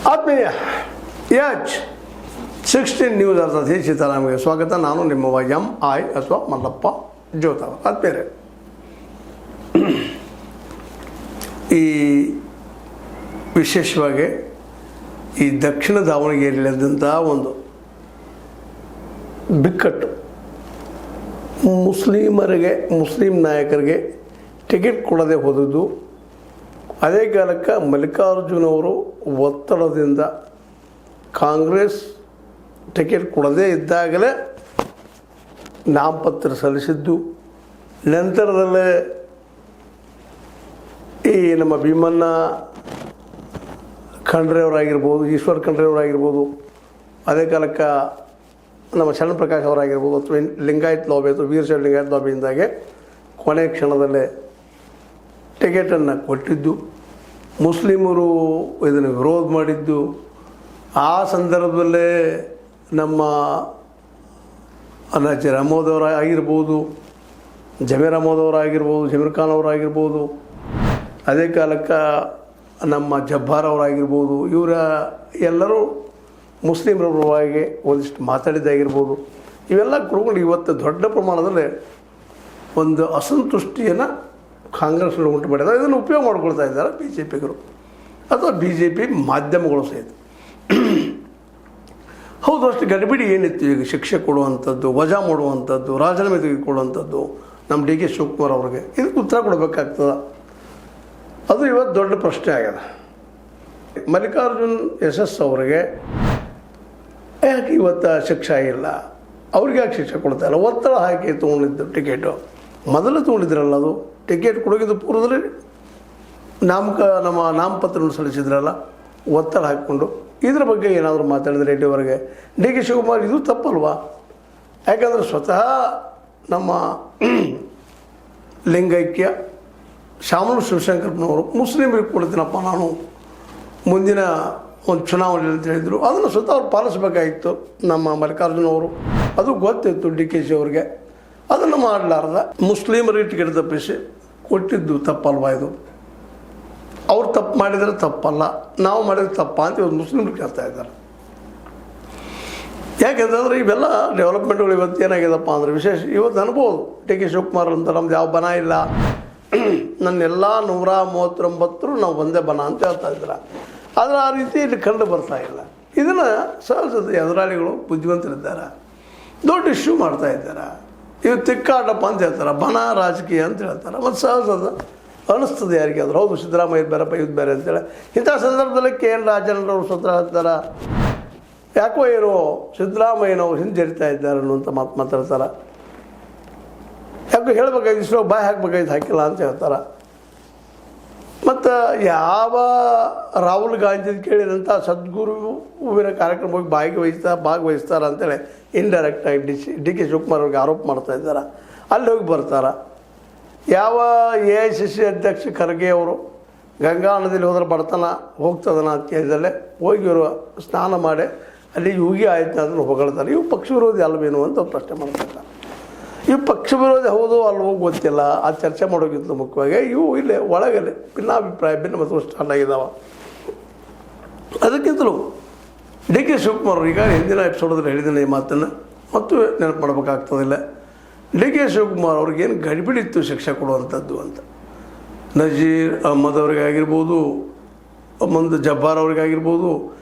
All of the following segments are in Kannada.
ಆತ್ಮೀಯ H16 ನ್ಯೂಸ್ ಅರ್ಥಾತ್ ಸೀತಾರಾಮ್ಗೆ ಸ್ವಾಗತ. ನಾನು ನಿಮ್ಮ MI ಅಥವಾ ಮಲ್ಲಪ್ಪ ಜೋತಾವ. ಆತ್ಮೀಯರೇ, ಈ ವಿಶೇಷವಾಗಿ ಈ ದಕ್ಷಿಣ ದಾವಣಗೆರೆಯಲ್ಲಿದ್ದಂಥ ಒಂದು ಬಿಕ್ಕಟ್ಟು, ಮುಸ್ಲಿಂ ನಾಯಕರಿಗೆ ಟಿಕೆಟ್ ಕೊಡದೆ ಹೋದದ್ದು, ಅದೇ ಕಾಲಕ್ಕೆ ಮಲ್ಲಿಕಾರ್ಜುನ್ ಅವರು ಒತ್ತಡದಿಂದ ಕಾಂಗ್ರೆಸ್ ಟಿಕೆಟ್ ಕೊಡದೇ ಇದ್ದಾಗಲೇ ನಾಮಪತ್ರ ಸಲ್ಲಿಸಿದ್ದು, ನಂತರದಲ್ಲೇ ಈ ನಮ್ಮ ಭೀಮಣ್ಣ ಖಂಡ್ರೆಯವರಾಗಿರ್ಬೋದು, ಈಶ್ವರ್ ಖಂಡ್ರೆಯವರಾಗಿರ್ಬೋದು, ಅದೇ ಕಾಲಕ್ಕೆ ನಮ್ಮ ಶರಣಪ್ರಕಾಶ್ ಅವರಾಗಿರ್ಬೋದು, ಅಥವಾ ಲಿಂಗಾಯತ್ ಲಾಬಿ ಅಥವಾ ವೀರಶೈವ ಲಿಂಗಾಯತ್ ಲಾಬಿಯಿಂದಾಗೆ ಕೊನೆ ಕ್ಷಣದಲ್ಲೇ ಟಿಕೆಟನ್ನು ಕೊಟ್ಟಿದ್ದು, ಮುಸ್ಲಿಮರು ಇದನ್ನು ವಿರೋಧ ಮಾಡಿದ್ದು. ಆ ಸಂದರ್ಭದಲ್ಲೇ ನಮ್ಮ ನಜೀರ್ ಅಹಮದ್ ಆಗಿರ್ಬೋದು, ಜಮೀರ್ ಅಹಮದ್ ಅವರಾಗಿರ್ಬೋದು, ಜಮೀರ್ ಖಾನ್ ಅವರಾಗಿರ್ಬೋದು, ಅದೇ ಕಾಲಕ್ಕೆ ನಮ್ಮ ಜಬ್ಬಾರ್ ಅವರಾಗಿರ್ಬೋದು, ಇವರ ಎಲ್ಲರೂ ಮುಸ್ಲಿಮರ ಪರವಾಗಿ ಒಂದಿಷ್ಟು ಮಾತಾಡಿದ್ದಾಗಿರ್ಬೋದು. ಇವೆಲ್ಲ ಕುಡ್ಕೊಂಡು ಇವತ್ತು ದೊಡ್ಡ ಪ್ರಮಾಣದಲ್ಲಿ ಒಂದು ಅಸಂತುಷ್ಟಿಯನ್ನು ಕಾಂಗ್ರೆಸ್ನಲ್ಲಿ ಉಂಟು ಮಾಡಿದ್ದಾರೆ. ಇದನ್ನು ಉಪಯೋಗ ಮಾಡ್ಕೊಳ್ತಾ ಇದ್ದಾರೆ BJPಗರು ಅಥವಾ BJP ಮಾಧ್ಯಮಗಳು ಸಹಿತ. ಹೌದು, ಅಷ್ಟು ಗಡಿಬಿಡಿ ಏನಿತ್ತು ಈಗ ಶಿಕ್ಷೆ ಕೊಡುವಂಥದ್ದು, ವಜಾ ಮಾಡುವಂಥದ್ದು, ರಾಜೀನಾಮೆ ತೆಗೆದುಕೊಳ್ಳುವಂಥದ್ದು ನಮ್ಮ DK ಶಿವಕುಮಾರ್ ಅವ್ರಿಗೆ, ಇದಕ್ಕೆ ಉತ್ತರ ಕೊಡಬೇಕಾಗ್ತದೆ. ಅದು ಇವತ್ತು ದೊಡ್ಡ ಪ್ರಶ್ನೆ ಆಗಿದೆ. ಮಲ್ಲಿಕಾರ್ಜುನ್ SS ಅವರಿಗೆ ಯಾಕೆ ಇವತ್ತು ಶಿಕ್ಷೆ ಆಗಿಲ್ಲ, ಅವ್ರಿಗೆ ಯಾಕೆ ಶಿಕ್ಷೆ ಕೊಡ್ತಾ ಇಲ್ಲ? ಒತ್ತಡ ಹಾಕಿ ತೊಗೊಂಡಿದ್ದು ಟಿಕೆಟು, ಮೊದಲು ತೊಗೊಂಡಿದ್ರಲ್ಲ, ಅದು ಟಿಕೆಟ್ ಕೊಡೋಗಿದ್ದು ಪೂರ್ವದಲ್ಲಿ ನಮ್ಮ ನಾಮಪತ್ರವನ್ನು ಸಲ್ಲಿಸಿದ್ರಲ್ಲ, ಒತ್ತಡ ಹಾಕಿಕೊಂಡು. ಇದ್ರ ಬಗ್ಗೆ ಏನಾದರೂ ಮಾತಾಡಿದ್ರೆ ರೆಡ್ಡಿಯವರೆಗೆ DK ಶಿವಕುಮಾರ್ ಇದು ತಪ್ಪಲ್ವಾ? ಯಾಕಂದರೆ ಸ್ವತಃ ನಮ್ಮ ಲಿಂಗೈಕ್ಯ ಶಾಮನೂರು ಶಿವಶಂಕರಪ್ಪನವರು ಮುಸ್ಲಿಮರಿಗೆ ಕೊಡ್ತೀನಪ್ಪ ನಾನು ಮುಂದಿನ ಒಂದು ಚುನಾವಣೆ ಅಂತ ಹೇಳಿದರು. ಅದನ್ನು ಸ್ವತಃ ಅವ್ರು ಪಾಲಿಸಬೇಕಾಗಿತ್ತು ನಮ್ಮ ಮಲ್ಲಿಕಾರ್ಜುನ್ ಅವರು. ಅದು ಗೊತ್ತಿತ್ತು DKಶಿ ಅವ್ರಿಗೆ. ಅದನ್ನು ಮಾಡಲಾರ್ದ ಮುಸ್ಲಿಮರಿಗೆ ಟಿಕೆಟ್ ತಪ್ಪಿಸಿ ಕೊಟ್ಟಿದ್ದು ತಪ್ಪಲ್ವಾ? ಇದು ಅವ್ರು ತಪ್ಪು ಮಾಡಿದರೆ ತಪ್ಪಲ್ಲ, ನಾವು ಮಾಡಿದ್ರೆ ತಪ್ಪ ಅಂತ ಇವತ್ತು ಮುಸ್ಲಿಮ್ರಿಗೆ ಕೇಳ್ತಾ ಇದ್ದಾರೆ. ಯಾಕೆಂತಂದ್ರೆ ಇವೆಲ್ಲ ಡೆವಲಪ್ಮೆಂಟ್ಗಳು ಇವತ್ತು ಏನಾಗಿದೆಪ್ಪ ಅಂದರೆ ವಿಶೇಷ ಇವತ್ತು ಅನ್ಬೋದು DK ಶಿವಕುಮಾರ್ ಅಂತ ನಮ್ದು ಯಾವ ಬನ ಇಲ್ಲ, ನನ್ನೆಲ್ಲ 139 ನಾವು ಒಂದೇ ಬನ ಅಂತ ಹೇಳ್ತಾ ಇದ್ದಾರೆ. ಆದರೆ ಆ ರೀತಿ ಇಲ್ಲಿ ಕಂಡು ಬರ್ತಾ ಇಲ್ಲ. ಇದನ್ನು ಸಹಜದ ಎದುರಾಳಿಗಳು ಬುದ್ಧಿವಂತರಿದ್ದಾರೆ, ದೊಡ್ಡ ಇಶ್ಯೂ ಮಾಡ್ತಾ ಇದ್ದಾರೆ. ಇವು ತಿಕ್ಕಾಟಪ್ಪ ಅಂತ ಹೇಳ್ತಾರೆ, ಬನ ರಾಜಕೀಯ ಅಂತ ಹೇಳ್ತಾರೆ. ಮತ್ತು ಸಹಜದ ಅನ್ನಿಸ್ತದೆ ಯಾರಿಗೆ ಆದರೂ. ಹೌದು, ಸಿದ್ದರಾಮಯ್ಯ ಬೇರಪ್ಪ ಇದು ಬೇರೆ ಅಂತೇಳಿ. ಇಂಥ ಸಂದರ್ಭದಲ್ಲಿ KL ರಾಜಣ್ಣರವರು ಸ್ವತಃ ಹೇಳ್ತಾರೆ, ಯಾಕೋ ಏನೋ ಸಿದ್ದರಾಮಯ್ಯನವರು ಹಿಂಜರಿತಾ ಇದ್ದಾರೆ ಅನ್ನುವಂಥ ಮಾತಾಡ್ತಾರೆ. ಯಾಕೋ ಹೇಳ್ಬೇಕಾಗಿತ್ತು, ಇಷ್ಟೋ ಬಾಯಿ ಹಾಕ್ಬೇಕಾಗಿತ್ತು, ಹಾಕಿಲ್ಲ ಅಂತ ಹೇಳ್ತಾರೆ. ಮತ್ತು ಯಾವ ರಾಹುಲ್ ಗಾಂಧಿ ಕೇಳಿದಂಥ ಸದ್ಗುರುವಿನ ಕಾರ್ಯಕ್ರಮವಾಗಿ ಭಾಗವಹಿಸ್ತಾರೆ ಅಂತೇಳಿ ಇಂಡೈರೆಕ್ಟಾಗಿ DK ಶಿವಕುಮಾರ್ ಅವ್ರಿಗೆ ಆರೋಪ ಮಾಡ್ತಾ ಇದ್ದಾರೆ. ಅಲ್ಲಿ ಹೋಗಿ ಬರ್ತಾರೆ. ಯಾವ AICC ಅಧ್ಯಕ್ಷ ಖರ್ಗೆ ಅವರು ಗಂಗಾ ನದಿಯಲ್ಲಿ ಹೋದ್ರೆ ಬಡತನ ಹೋಗ್ತದನ ಅಂತ ಕೇಳಿದಲ್ಲೇ ಹೋಗಿ ಇವರು ಸ್ನಾನ ಮಾಡಿ ಅಲ್ಲಿ ಯೋಗಿ ಆಯ್ತು ಅದನ್ನು ಹೊಗಳ್ತಾರೆ. ಇವು ಪಕ್ಷ ವಿರೋಧಿ ಅಲ್ವೇನು ಅಂತ ಪ್ರಶ್ನೆ ಮಾಡ್ತಾರೆ. ಇವು ಪಕ್ಷ ವಿರೋಧಿ ಹೌದು ಅಲ್ವೋ ಗೊತ್ತಿಲ್ಲ, ಆ ಚರ್ಚೆ ಮಾಡೋಕ್ಕಿಂತ ಮುಖ್ಯವಾಗಿ ಇವು ಇಲ್ಲೇ ಒಳಗಲ್ಲಿ ಭಿನ್ನಾಭಿಪ್ರಾಯ, ಭಿನ್ನ ಮತ ಸ್ಟಾರ್ಟ್ ಆಗಿದ್ದಾವೆ. ಅದಕ್ಕಿಂತಲೂ DK ಶಿವಕುಮಾರ್ ಈಗ ಹಿಂದಿನ ಎಪಿಸೋಡಲ್ಲಿ ಹೇಳಿದ್ದೀನಿ ಈ ಮಾತನ್ನು ಮತ್ತು ನೆನಪು ಮಾಡಬೇಕಾಗ್ತದಿಲ್ಲ. DK ಶಿವಕುಮಾರ್ ಅವ್ರಿಗೇನು ಗಡಿಬಿಡಿತ್ತು ಶಿಕ್ಷೆ ಕೊಡುವಂಥದ್ದು ಅಂತ. ನಜೀರ್ ಅಹಮದ್ ಅವರಿಗಾಗಿರ್ಬೋದು, ಮುಂದೆ ಜಬ್ಬಾರ್ ಅವರಿಗಾಗಿರ್ಬೋದು,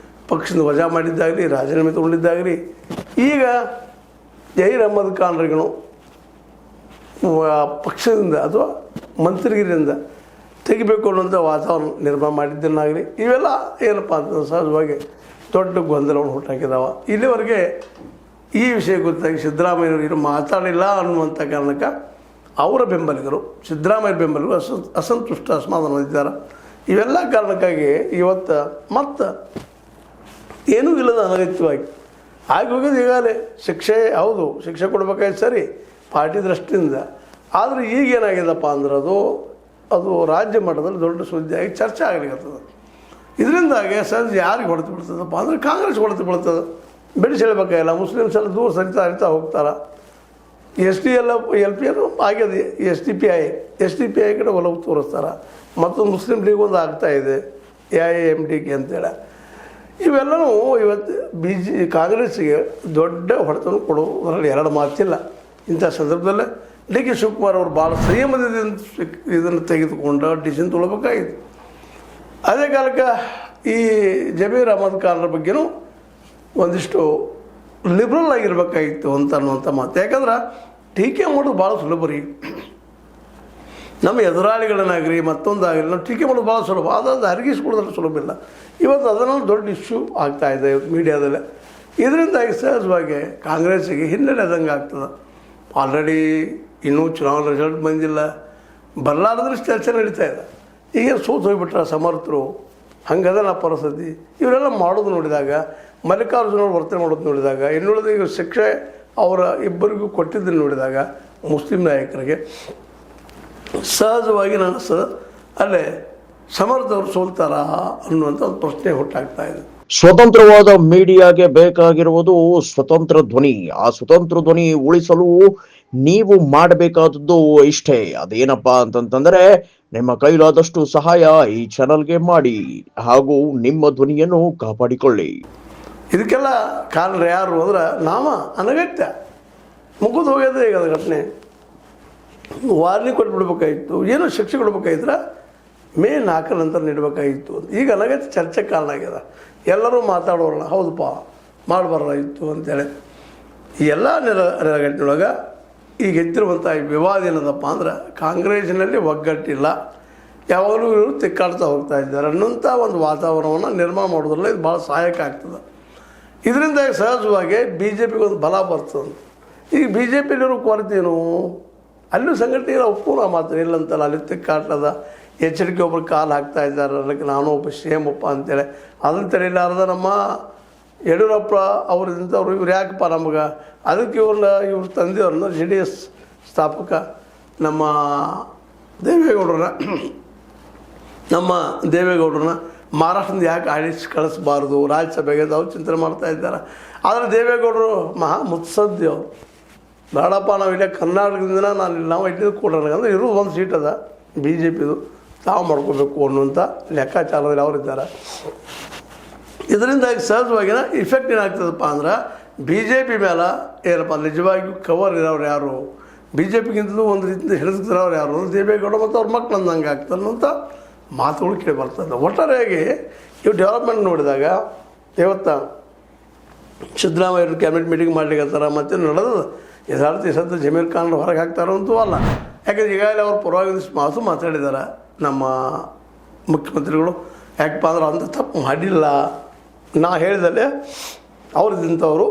ಪಕ್ಷದ ವಜಾ ಮಾಡಿದ್ದಾಗಲಿ, ರಾಜೀನಾಮೆ ತೊಗೊಂಡಿದ್ದಾಗಲಿ, ಈಗ ಜಹೀರ್ ಅಹಮದ್ ಖಾನ್ರಿಗೂ ಪಕ್ಷದಿಂದ ಅಥವಾ ಮಂತ್ರಿಗಿರಿಂದ ತೆಗಿಬೇಕು ಅನ್ನೋಂಥ ವಾತಾವರಣ ನಿರ್ಮಾಣ ಮಾಡಿದ್ದನ್ನಾಗಲಿ, ಇವೆಲ್ಲ ಏನಪ್ಪ ಅಂತ ಸಹಜವಾಗಿ ದೊಡ್ಡ ಗೊಂದಲವನ್ನು ಹುಟ್ಟಾಕಿದಾವೆ. ಇಲ್ಲಿವರೆಗೆ ಈ ವಿಷಯ ಗೊತ್ತಾಗಿ ಸಿದ್ದರಾಮಯ್ಯವರು ಏನು ಮಾತಾಡಿಲ್ಲ ಅನ್ನುವಂಥ ಕಾರಣಕ್ಕೆ ಅವರ ಬೆಂಬಲಿಗರು, ಸಿದ್ದರಾಮಯ್ಯ ಬೆಂಬಲಿಗರು ಅಸಂತುಷ್ಟ ಅಸಮಾಧಾನದಿದ್ದಾರೆ. ಇವೆಲ್ಲ ಕಾರಣಕ್ಕಾಗಿ ಇವತ್ತು ಮತ್ತು ಏನೂ ಇಲ್ಲದ ಅನಗತ್ಯವಾಗಿ ಆಗಿ ಹೋಗೋದು. ಈಗಾಗಲೇ ಶಿಕ್ಷೆ ಹೌದು, ಶಿಕ್ಷೆ ಕೊಡಬೇಕಾಯ್ತು ಸರಿ ಪಾರ್ಟಿ ದೃಷ್ಟಿಯಿಂದ. ಆದರೆ ಈಗೇನಾಗಿದೆಪ್ಪ ಅಂದ್ರೆ ಅದು ರಾಜ್ಯ ಮಟ್ಟದಲ್ಲಿ ದೊಡ್ಡ ಸುದ್ದಿಯಾಗಿ ಚರ್ಚೆ ಆಗಲಿಕ್ಕತ್ತದ. ಇದರಿಂದಾಗಿ ಸಹಜ ಯಾರಿಗೆ ಹೊಡೆತು ಬಿಡ್ತದಪ್ಪ ಅಂದರೆ ಕಾಂಗ್ರೆಸ್ ಹೊಡೆತು ಬೀಳ್ತದೆ. ಬಿಡಿಸಿ ಹೇಳಬೇಕಾಗಿಲ್ಲ, ಮುಸ್ಲಿಮ್ಸ್ ಎಲ್ಲ ದೂರ ಸರಿತಾ ಹೋಗ್ತಾರೆ. SDLP ಆಗಿದೆ, SDPI ಕಡೆ ಒಲವು ತೋರಿಸ್ತಾರೆ. ಮತ್ತು ಮುಸ್ಲಿಂ ಲೀಗ್ ಒಂದು ಆಗ್ತಾಯಿದೆ, AIMDK ಅಂತೇಳಿ. ಇವೆಲ್ಲವೂ ಇವತ್ತು ಕಾಂಗ್ರೆಸ್ಸಿಗೆ ದೊಡ್ಡ ಹೊಡೆತವನ್ನು ಕೊಡುವುದರಲ್ಲಿ ಎರಡು ಮಾತಿಲ್ಲ. ಇಂಥ ಸಂದರ್ಭದಲ್ಲೇ ಡಿ ಕೆ ಶಿವಕುಮಾರ್ ಅವರು ಭಾಳ ಸಂಯಮದಿಂದ ಇದನ್ನು ತೆಗೆದುಕೊಂಡು ಡಿಸಿಷನ್ ತೊಗೊಳ್ಬೇಕಾಗಿತ್ತು. ಅದೇ ಕಾಲಕ್ಕೆ ಈ ಜಮೀರ್ ಅಹಮದ್ ಖಾನ್ರ ಬಗ್ಗೆನೂ ಒಂದಿಷ್ಟು ಲಿಬ್ರಲ್ ಆಗಿರ್ಬೇಕಾಗಿತ್ತು ಅನ್ನುವಂಥ ಮಾತು. ಯಾಕಂದ್ರೆ ಟೀಕೆ ಮಾಡೋದು ಭಾಳ ಸುಲಭ ರೀ. ನಮ್ಮ ಎದುರಾಳಿಗಳನ್ನಾಗಲಿ ಮತ್ತೊಂದಾಗಲಿ ನಾವು ಟೀಕೆ ಮಾಡೋದು ಭಾಳ ಸುಲಭ, ಅದಾದ ಅರಗಿಸ್ಕೊಡೋದ್ರಲ್ಲಿ ಸುಲಭ ಇಲ್ಲ. ಇವತ್ತು ಅದನ್ನು ದೊಡ್ಡ ಇಶ್ಯೂ ಆಗ್ತಾಯಿದೆ ಇವತ್ತು ಮೀಡಿಯಾದಲ್ಲೇ. ಇದರಿಂದಾಗಿ ಸಹಜವಾಗಿ ಕಾಂಗ್ರೆಸ್ಸಿಗೆ ಹಿನ್ನಡೆ ಆದಂಗೆ ಆಗ್ತದೆ. ಆಲ್ರೆಡಿ ಇನ್ನೂ ಚುನಾವಣೆ ರಿಸಲ್ಟ್ ಬಂದಿಲ್ಲ, ಬರಲಾರದ್ರೆ ಚರ್ಚೆ ನಡೀತಾ ಇದೆ. ಈಗ ಸೋತು ಹೋಗ್ಬಿಟ್ರೆ ಸಮರ್ಥರು, ಹಂಗದ ನಾ ಪರಿಸ್ಥಿತಿ. ಇವರೆಲ್ಲ ಮಾಡೋದು ನೋಡಿದಾಗ, ಮಲ್ಲಿಕಾರ್ಜುನ ಅವರು ವರ್ತನೆ ಮಾಡೋದು ನೋಡಿದಾಗ, ಇನ್ನುಳಿದ ಈಗ ಶಿಕ್ಷೆ ಅವರ ಇಬ್ಬರಿಗೂ ಕೊಟ್ಟಿದ್ದನ್ನು ನೋಡಿದಾಗ ಮುಸ್ಲಿಂ ನಾಯಕರಿಗೆ ಸಹಜವಾಗಿ ನನಸದ ಅಲ್ಲೇ ಸಮರ್ಥವರು ಸೋಲ್ತಾರ ಅನ್ನುವಂಥ ಒಂದು ಪ್ರಶ್ನೆ ಹುಟ್ಟಾಗ್ತಾ ಇದೆ. ಸ್ವತಂತ್ರವಾದ ಮೀಡಿಯಾಗೆ ಬೇಕಾಗಿರುವುದು ಸ್ವತಂತ್ರ ಧ್ವನಿ. ಆ ಸ್ವತಂತ್ರ ಧ್ವನಿ ಉಳಿಸಲು ನೀವು ಮಾಡಬೇಕಾದದ್ದು ಇಷ್ಟೇ. ಅದೇನಪ್ಪಾ ಅಂತಂತಂದ್ರೆ ನಿಮ್ಮ ಕೈಲಾದಷ್ಟು ಸಹಾಯ ಈ ಚಾನಲ್ಗೆ ಮಾಡಿ ಹಾಗೂ ನಿಮ್ಮ ಧ್ವನಿಯನ್ನು ಕಾಪಾಡಿಕೊಳ್ಳಿ. ಇದಕ್ಕೆಲ್ಲ ಕಾರಣ ಯಾರು ಅಂದ್ರೆ ನಾಮ ಅನಗತ್ಯ ಮುಗಿದು ಹೋಗ್ಯದ. ಈಗ ಅದು ಘಟನೆ ವಾರ್ನಿಂಗ್ ಕೊಟ್ಬಿಡ್ಬೇಕಾಗಿತ್ತು, ಏನೋ ಶಿಕ್ಷೆ ಕೊಡ್ಬೇಕಾಗಿದ್ರೆ ಮೇ 4 ನಂತರ ನೀಡಬೇಕಾಗಿತ್ತು ಅಂತ. ಈಗ ಅನಗತ್ಯ ಚರ್ಚೆ ಕಾರಣ ಆಗ್ಯದ. ಎಲ್ಲರೂ ಮಾತಾಡೋಲ್ಲ, ಹೌದಪ್ಪ ಮಾಡಬಾರ್ದಾಗಿತ್ತು ಅಂತೇಳಿ. ಈ ಎಲ್ಲ ನೆಲಗಟ್ಟಿನೊಳಗೆ ಈಗ ಎತ್ತಿರುವಂಥ ಈ ವಿವಾದ ಏನದಪ್ಪ ಅಂದ್ರೆ ಕಾಂಗ್ರೆಸ್ಸಿನಲ್ಲಿ ಒಗ್ಗಟ್ಟಿಲ್ಲ, ಯಾವಾಗಲೂ ಇವರು ತಿಕ್ಕಾಡ್ತಾ ಹೋಗ್ತಾ ಇದ್ದಾರೆ ಅನ್ನೋಂಥ ಒಂದು ವಾತಾವರಣವನ್ನು ನಿರ್ಮಾಣ ಮಾಡೋದ್ರಲ್ಲ ಇದು ಭಾಳ ಸಹಾಯಕ ಆಗ್ತದೆ. ಇದರಿಂದ ಸಹಜವಾಗಿ ಬಿ ಜೆ ಪಿಗೆ ಒಂದು ಬಲ ಬರ್ತದೆ. ಈಗ ಬಿ ಜೆ ಪಿಲಿರೋ ಕೊರತೇನು, ಅಲ್ಲೂ ಸಂಘಟನೆ ಒಪ್ಪೂನ ಮಾತ್ರ ಇಲ್ಲಂತಲ್ಲ, ಅಲ್ಲಿ ತಿಕ್ಕಾಟದ ಎಚ್ಚರಿಕೆ ಒಬ್ಬರು ಕಾಲು ಹಾಕ್ತಾ ಇದ್ದಾರೆ. ಅದಕ್ಕೆ ನಾನು ಒಬ್ಬ ಸೇಮಪ್ಪ ಅಂತೇಳಿ ಅದನ್ನು ತಿಳಿಲಾರ್ದ ನಮ್ಮ ಯಡಿಯೂರಪ್ಪ ಅವ್ರದಿಂಥವ್ರು ಇವ್ರು ಯಾಕಪ್ಪ ನಮಗೆ, ಅದಕ್ಕೆ ಇವ್ರ ತಂದೆಯವ್ರನ್ನ JDS ಸ್ಥಾಪಕ ನಮ್ಮ ದೇವೇಗೌಡರನ್ನ ಮಹಾರಾಷ್ಟ್ರದಿಂದ ಯಾಕೆ ಆಡಿಸಿ ಕಳಿಸ್ಬಾರ್ದು ರಾಜ್ಯಸಭೆಗೆ ಅವ್ರು ಚಿಂತನೆ ಮಾಡ್ತಾ ಇದ್ದಾರೆ. ಆದರೆ ದೇವೇಗೌಡರು ಮಹಾ ಮುತ್ಸದ್ದಿ ಅವರು, ಬೇಡಪ್ಪ ನಾವು ಇಲ್ಲೇ ಕರ್ನಾಟಕದಿಂದ ನಾವು ಇಟ್ಟಿದ್ದು ಕೊಡೋಣ ಅಂದರೆ ಇರೋದು ಒಂದು ಸೀಟ್ ಅದ BJPದು, ತಾವು ಮಾಡ್ಕೋಬೇಕು ಅನ್ನುವಂಥ ಲೆಕ್ಕಾಚಾರದಲ್ಲಿ ಅವರಿದ್ದಾರೆ. ಇದರಿಂದಾಗಿ ಸಹಜವಾಗಿನ ಇಫೆಕ್ಟ್ ಏನಾಗ್ತದಪ್ಪ ಅಂದ್ರೆ BJP ಮೇಲೆ ಏನಪ್ಪ ನಿಜವಾಗಿಯೂ ಕವರ್ ಇರೋರು ಯಾರು, BJPಗಿಂತಲೂ ಒಂದು ರೀತಿಯಿಂದ ಹಿಡಿದಿರೋರು ಯಾರು, ದೇವೇಗೌಡ ಮತ್ತು ಅವ್ರ ಮಕ್ಕಳು ಅಂದಂಗೆ ಆಗ್ತದೆ ಅನ್ನೋಂಥ ಮಾತುಗಳು ಕೇಳಿ ಬರ್ತದೆ. ಒಟ್ಟಾರೆಯಾಗಿ ಇವು ಡೆವಲಪ್ಮೆಂಟ್ ನೋಡಿದಾಗ ಇವತ್ತು ಸಿದ್ದರಾಮಯ್ಯರು ಕ್ಯಾಬಿನೆಟ್ ಮೀಟಿಂಗ್ ಮಾಡ್ಲಿಕ್ಕೆ ಮತ್ತೆ ನಡೆದ ಯಥಾರ್ಥ ಸತ್ತು ಜಮೀರ್ ಖಾನ್ ಹೊರಗೆ ಹಾಕ್ತಾರೋ ಅಂತೂ ಅಲ್ಲ. ಯಾಕಂದ್ರೆ ಈಗಾಗಲೇ ಅವ್ರ ಪರವಾಗಿ ಮಾತಾಡಿದ್ದಾರೆ ನಮ್ಮ ಮುಖ್ಯಮಂತ್ರಿಗಳು. ಯಾಕಪ್ಪ ಅಂದ್ರೆ ಅಂಥ ತಪ್ಪು ಮಾಡಿಲ್ಲ, ನಾ ಹೇಳಿದಲ್ಲೇ ಅವ್ರದಿಂಥವರು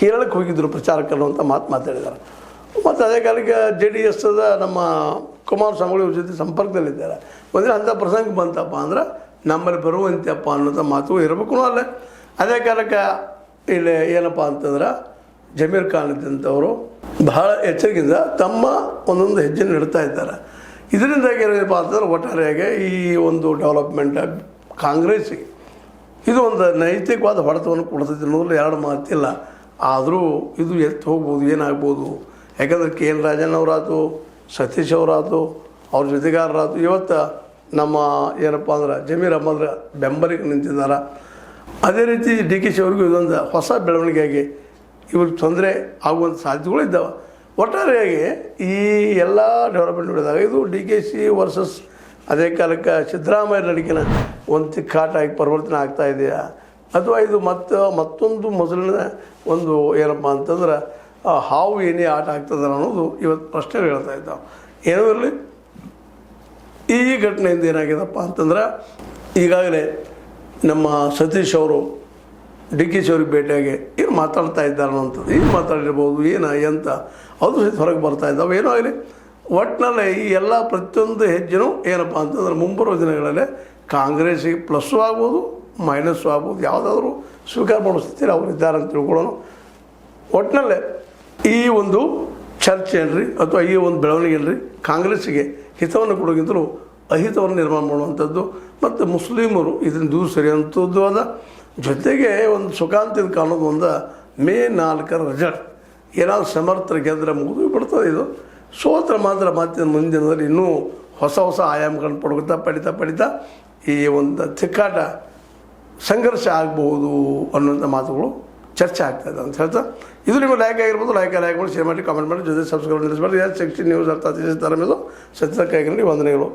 ಕೇರಳಕ್ಕೆ ಹೋಗಿದ್ದರು ಪ್ರಚಾರಕ್ಕೆ ಅನ್ನುವಂಥ ಮಾತಾಡಿದ್ದಾರೆ. ಮತ್ತು ಅದೇ ಕಾಲಕ್ಕೆ JDS ನಮ್ಮ ಕುಮಾರಸ್ವಾಮಿಗಳು ಇವ್ರ ಜೊತೆ ಸಂಪರ್ಕದಲ್ಲಿದ್ದಾರೆ. ಒಂದಿನ ಅಂಥ ಪ್ರಸಂಗ ಬಂತಪ್ಪ ಅಂದ್ರೆ ನಮ್ಮಲ್ಲಿ ಬರುವಂತೆಯಪ್ಪ ಅನ್ನೋಂಥ ಮಾತು ಇರಬೇಕು ಅಲ್ಲೇ. ಅದೇ ಕಾಲಕ್ಕೆ ಇಲ್ಲಿ ಏನಪ್ಪ ಅಂತಂದ್ರೆ ಜಮೀರ್ ಖಾನ್ ಇದ್ದಂಥವರು ಬಹಳ ಎಚ್ಚರಿಕೆಯಿಂದ ತಮ್ಮ ಒಂದೊಂದು ಹೆಜ್ಜೆನ ಇಡ್ತಾ ಇದ್ದಾರೆ. ಇದರಿಂದಾಗಿ ಏನಪ್ಪ ಅಂತಂದ್ರೆ ಒಟ್ಟಾರೆಯಾಗಿ ಈ ಒಂದು ಡೆವಲಪ್ಮೆಂಟ್ ಕಾಂಗ್ರೆಸ್ಸಿಗೆ ಇದು ಒಂದು ನೈತಿಕವಾದ ಹೊಡೆತವನ್ನು ಕೊಡ್ತೈತೆ ಅನ್ನೋದ್ರಲ್ಲಿ ಎರಡು ಮಾತಿಲ್ಲ. ಆದರೂ ಇದು ಎತ್ತು ಹೋಗ್ಬೋದು, ಏನಾಗ್ಬೋದು. ಯಾಕಂದರೆ KN ರಾಜಣ್ಣ ಅವರಾಯ್ತು, ಸತೀಶ್ ಅವರಾಯ್ತು, ಅವ್ರ ಜೊತೆಗಾರರಾಯ್ತು, ಇವತ್ತು ನಮ್ಮ ಏನಪ್ಪ ಅಂದ್ರೆ ಜಮೀರ್ ಅಹಮದ್ ಬೆಂಬಲಿಗೆ ನಿಂತಿದ್ದಾರೆ. ಅದೇ ರೀತಿ DKC ಅವ್ರಿಗೂ ಇದೊಂದು ಹೊಸ ಬೆಳವಣಿಗೆಯಾಗಿ ಇವ್ರಿಗೆ ತೊಂದರೆ ಆಗುವಂಥ ಸಾಧ್ಯತೆಗಳು ಇದ್ದಾವೆ. ಒಟ್ಟಾರೆಯಾಗಿ ಈ ಎಲ್ಲ ಡೆವಲಪ್ಮೆಂಟ್ ನೋಡಿದಾಗ ಇದು DKC ವರ್ಸಸ್ ಅದೇ ಕಾಲಕ್ಕೆ ಸಿದ್ದರಾಮಯ್ಯ ನಡಿಕೆನ ಒಂದು ತಿಕ್ಕಾಟಾಗಿ ಪರಿವರ್ತನೆ ಆಗ್ತಾ ಇದೆಯಾ, ಅಥವಾ ಇದು ಮತ್ತೊಂದು ಮೊದಲಿನ ಒಂದು ಏನಪ್ಪ ಅಂತಂದ್ರೆ ಹಾವು ಏನೇ ಆಟ ಆಗ್ತದೆ ಅನ್ನೋದು ಇವತ್ತು ಪ್ರಶ್ನೆಗಳು ಹೇಳ್ತಾ ಇದ್ದಾವೆ. ಏನೋ ಇರಲಿ, ಈ ಘಟನೆಯಿಂದ ಏನಾಗಿದೆಪ್ಪ ಅಂತಂದ್ರೆ ಈಗಾಗಲೇ ನಮ್ಮ ಸತೀಶ್ ಅವರು DKC ಅವ್ರಿಗೆ ಭೇಟಿಯಾಗಿ ಏನು ಮಾತಾಡ್ತಾ ಇದ್ದಾರೆ ಅನ್ನೋಂಥದ್ದು, ಏನು ಮಾತಾಡಿರ್ಬೋದು, ಎಂತ ಅದು ಹೊರಗೆ ಬರ್ತಾ ಇದ್ದಾವೆ. ಏನೋ ಆಗಲಿ, ಒಟ್ಟಿನಲ್ಲಿ ಈ ಎಲ್ಲ ಪ್ರತಿಯೊಂದು ಹೆಜ್ಜೆನೂ ಏನಪ್ಪ ಅಂತಂದ್ರೆ ಮುಂಬರುವ ದಿನಗಳಲ್ಲಿ ಕಾಂಗ್ರೆಸ್ಸಿಗೆ ಪ್ಲಸ್ಸು ಆಗ್ಬೋದು, ಮೈನಸ್ಸು ಆಗ್ಬೋದು, ಯಾವುದಾದ್ರೂ ಸ್ವೀಕಾರ ಮಾಡೋ ಸ್ಥಿತಿಯಲ್ಲಿ ಅವರು ಇದ್ದಾರೆ ಅಂತ ತಿಳ್ಕೊಳ್ಳೋಣ. ಒಟ್ಟಿನಲ್ಲೇ ಈ ಒಂದು ಚರ್ಚೆ ಏನ್ರಿ ಅಥವಾ ಈ ಒಂದು ಬೆಳವಣಿಗೆ ಏನ್ರಿ ಕಾಂಗ್ರೆಸ್ಸಿಗೆ ಹಿತವನ್ನು ಕೊಡೋಕ್ಕಿಂತಲೂ ಅಹಿತವನ್ನು ನಿರ್ಮಾಣ ಮಾಡುವಂಥದ್ದು ಮತ್ತು ಮುಸ್ಲಿಮರು ಇದನ್ನು ದೂರ ಸರಿಯುವಂಥದ್ದು ಅದ. ಜೊತೆಗೆ ಒಂದು ಸುಖಾಂತ್ಯದ ಕಾಣೋದು ಒಂದು ಮೇ 4ರ ರಿಸಲ್ಟ್ ಏನಾದರೂ ಸಮರ್ಥರ ಗೆದ್ರೆ ಮುಗಿದು ಬಿಡ್ತದೆ. ಇದು ಸೋತ್ರ ಮಾತ್ರ ಮತ್ತೆ ಮುಂದಿನದಲ್ಲಿ ಇನ್ನೂ ಹೊಸ ಆಯಾಮಗಳನ್ನು ಪಡ್ಕೊತಾ ಪಡಿತಾ ಈ ಒಂದು ತಿಕ್ಕಾಟ ಸಂಘರ್ಷ ಆಗಬಹುದು ಅನ್ನೋಂಥ ಮಾತುಗಳು ಚರ್ಚೆ ಆಗ್ತಾಯಿದೆ ಅಂತ ಹೇಳ್ತಾ, ಇದು ನಿಮಗೆ ಲೈಕ್ ಆಗಿರ್ಬೋದು. ಲೈಕ್ ಮಾಡಿ, ಶೇರ್ ಮಾಡಿ, ಕಾಮೆಂಟ್ ಮಾಡಿ, ಜೊತೆ ಸಬ್ಸ್ಕ್ರೈಬ್ ನಿಲ್ಲಿಸಬಾರ್ದು. 60 ನ್ಯೂಸ್ ಅರ್ಥ ತರ ಮೇಲೆ ಸತ್ಯ ಕೈಗೊಂಡು ವಂದನೆಗಳು.